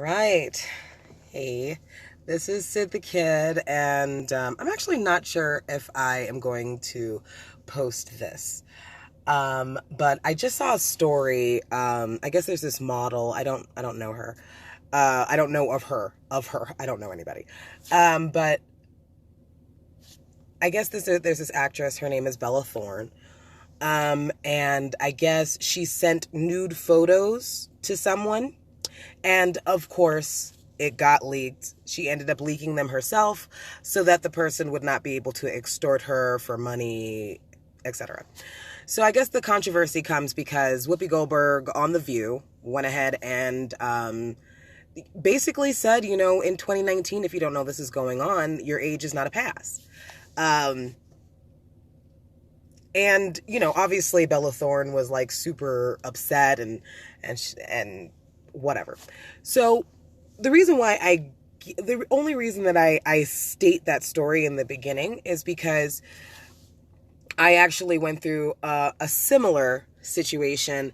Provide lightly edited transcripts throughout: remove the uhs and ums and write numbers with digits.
right. Hey, this is Sid the Kid, and I'm actually not sure if I am going to post this. But I just saw a story. I guess there's this model. I don't know her. I don't know of her. I don't know anybody. But I guess there's this actress. Her name is Bella Thorne. And I guess she sent nude photos to someone. And of course, it got leaked. She ended up leaking them herself so that the person would not be able to extort her for money, etc. So I guess the controversy comes because Whoopi Goldberg on The View went ahead and basically said, in 2019, if you don't know this is going on, your age is not a pass. And, obviously Bella Thorne was like super upset and whatever. So the only reason that I state that story in the beginning is because I actually went through a similar situation,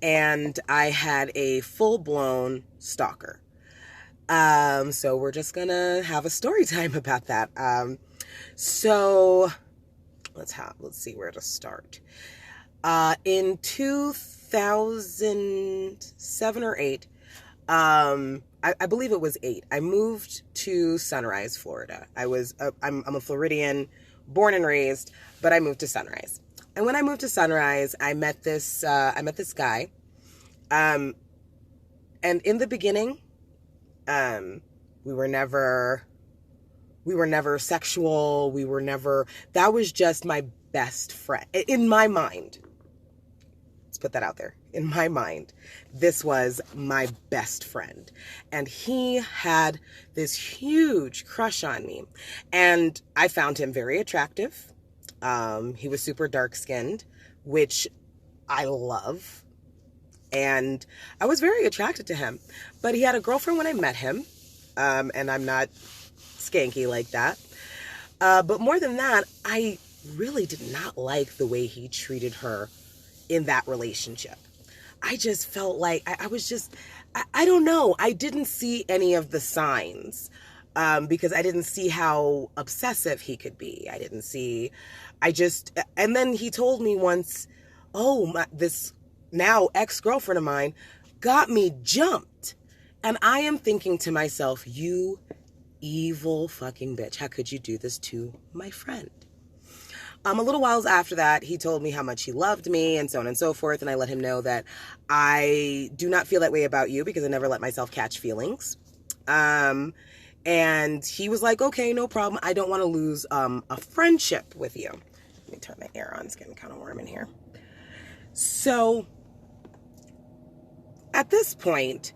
and I had a full-blown stalker. So we're just gonna have a story time about that. So let's see where to start. In 2007 or 8, I believe it was 8. I moved to Sunrise, Florida. I'm a Floridian, born and raised, but I moved to Sunrise. And when I moved to Sunrise, I met this guy. And in the beginning, we were never sexual. That was just my best friend in my mind. Let's put that out there. In my mind, this was my best friend. And he had this huge crush on me. And I found him very attractive. He was super dark-skinned, which I love. And I was very attracted to him. But he had a girlfriend when I met him. And I'm not skanky like that. But more than that, I really did not like the way he treated her in that relationship. I just felt like I don't know. I didn't see any of the signs because I didn't see how obsessive he could be. And then he told me once, this now ex-girlfriend of mine got me jumped. And I am thinking to myself, you evil fucking bitch. How could you do this to my friend? A little while after that, he told me how much he loved me and so on and so forth. And I let him know that I do not feel that way about you because I never let myself catch feelings. And he was like, okay, no problem. I don't want to lose a friendship with you. Let me turn the air on. It's getting kind of warm in here. So at this point,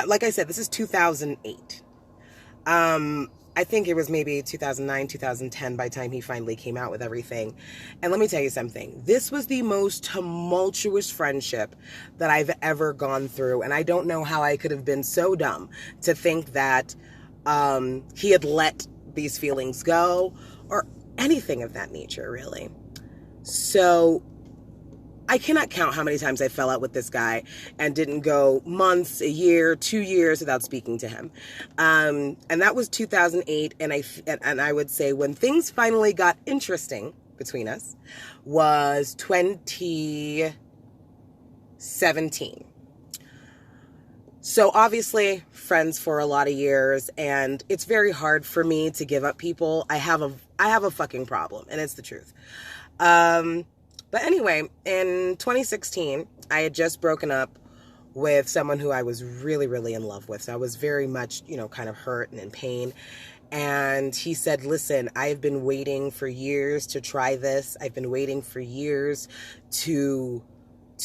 like I said, this is 2008. I think it was maybe 2009, 2010 by the time he finally came out with everything. And let me tell you something. This was the most tumultuous friendship that I've ever gone through. And I don't know how I could have been so dumb to think that he had let these feelings go or anything of that nature, really. So I cannot count how many times I fell out with this guy and didn't go months, a year, 2 years without speaking to him. And that was 2008. And I would say when things finally got interesting between us was 2017. So obviously friends for a lot of years, and it's very hard for me to give up people. I have a fucking problem, and it's the truth. But anyway, in 2016, I had just broken up with someone who I was really, really in love with. So I was very much, kind of hurt and in pain. And he said, listen, I've been waiting for years to try this. I've been waiting for years to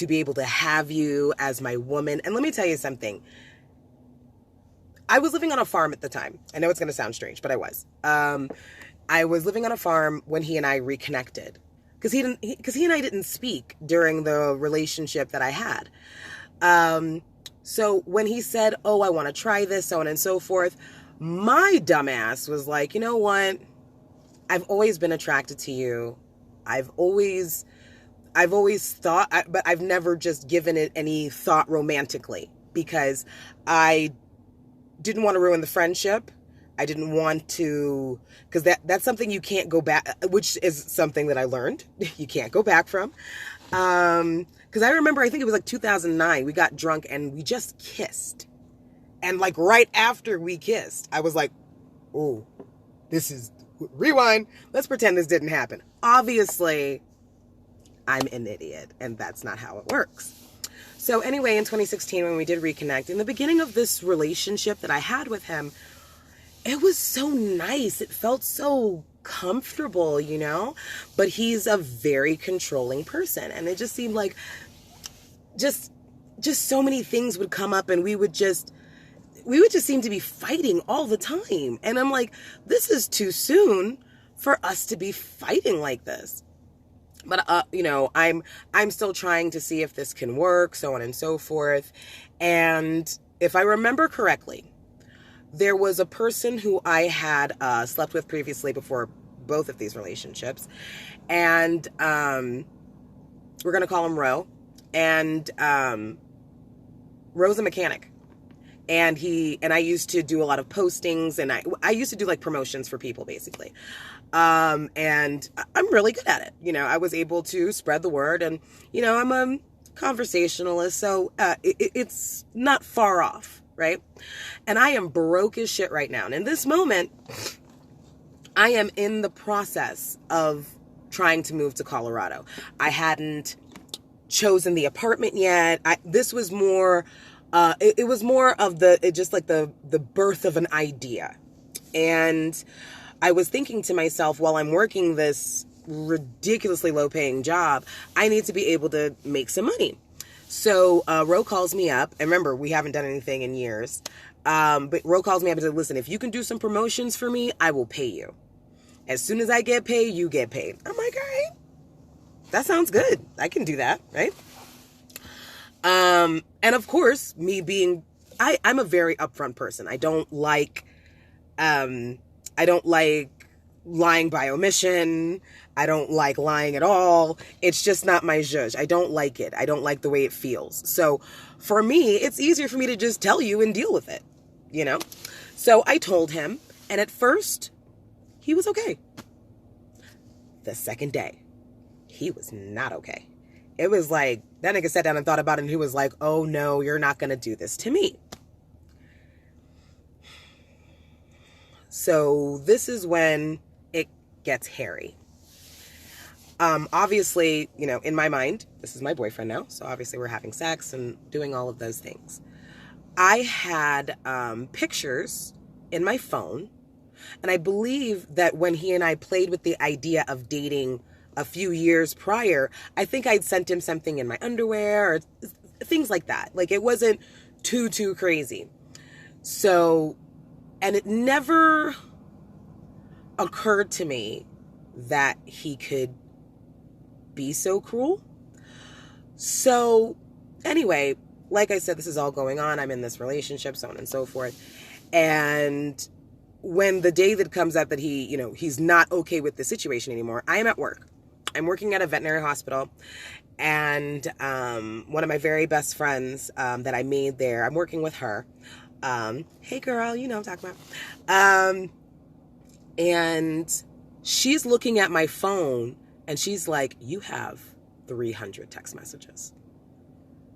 be able to have you as my woman. And let me tell you something. I was living on a farm at the time. I know it's going to sound strange, but I was. I was living on a farm when he and I reconnected. Because he and I didn't speak during the relationship that I had. So when he said, oh, I want to try this, so on and so forth, my dumbass was like, you know what? I've always been attracted to you. I've always thought, but I've never just given it any thought romantically because I didn't want to ruin the friendship. I didn't want to, because that's something you can't go back, which is something that I learned you can't go back from. Because I remember, I think it was like 2009, we got drunk and we just kissed. And like right after we kissed, I was like, oh, rewind. Let's pretend this didn't happen. Obviously, I'm an idiot and that's not how it works. So anyway, in 2016, when we did reconnect, in the beginning of this relationship that I had with him, it was so nice. It felt so comfortable, you know, but he's a very controlling person. And it just seemed like just so many things would come up and we would just seem to be fighting all the time. And I'm like, this is too soon for us to be fighting like this. But, you know, I'm still trying to see if this can work, so on and so forth. And if I remember correctly, there was a person who I had slept with previously before both of these relationships. And we're going to call him Ro. And Ro's a mechanic. And I used to do a lot of postings, and I used to do like promotions for people, basically. And I'm really good at it. You know, I was able to spread the word, and, you know, I'm a conversationalist, so it's not far off. Right? And I am broke as shit right now. And in this moment, I am in the process of trying to move to Colorado. I hadn't chosen the apartment yet. This was more, it was more of the birth of an idea. And I was thinking to myself, while I'm working this ridiculously low paying job, I need to be able to make some money. So Ro calls me up, and remember, we haven't done anything in years, but Ro calls me up and said, listen, if you can do some promotions for me, I will pay you. As soon as I get paid, you get paid. I'm like, all right, that sounds good. I can do that, right? And of course, me being, I'm a very upfront person. I don't like lying by omission. I don't like lying at all. It's just not my zhuzh. I don't like it. I don't like the way it feels. So for me, it's easier for me to just tell you and deal with it, you know? So I told him, and at first, he was okay. The second day, he was not okay. It was like, that nigga sat down and thought about it, and he was like, oh no, you're not going to do this to me. So this is when it gets hairy. Obviously, you know, in my mind, this is my boyfriend now. So obviously we're having sex and doing all of those things. I had pictures in my phone. And I believe that when he and I played with the idea of dating a few years prior, I think I'd sent him something in my underwear or things like that. Like, it wasn't too crazy. So, and it never occurred to me that he could be so cruel. So anyway, like I said, this is all going on. I'm in this relationship, so on and so forth. And when the day that comes up that he, you know, he's not okay with the situation anymore, I am at work. I'm working at a veterinary hospital. And one of my very best friends that I made there, I'm working with her. Hey girl, you know what I'm talking about. And she's looking at my phone and she's like, you have 300 text messages.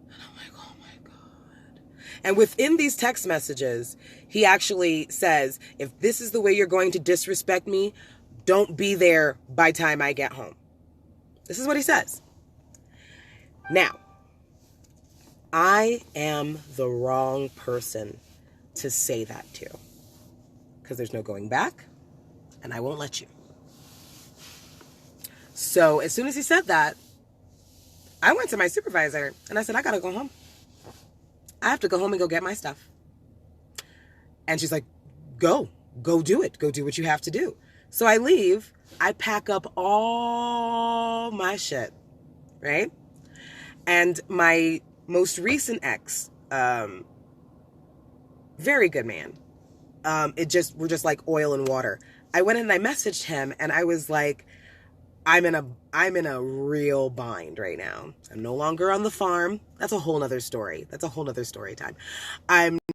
And I'm like, oh my God. And within these text messages, he actually says, if this is the way you're going to disrespect me, don't be there by the time I get home. This is what he says. Now, I am the wrong person to say that to, because there's no going back, and I won't let you. So as soon as he said that, I went to my supervisor, and I said, I gotta go home. I have to go home and go get my stuff. And she's like, go do it. Go do what you have to do. So I leave. I pack up all my shit, right? And my most recent ex, very good man. We're just like oil and water. I went in and I messaged him and I was like, I'm in a real bind right now. I'm no longer on the farm. That's a whole nother story. That's a whole nother story time. I'm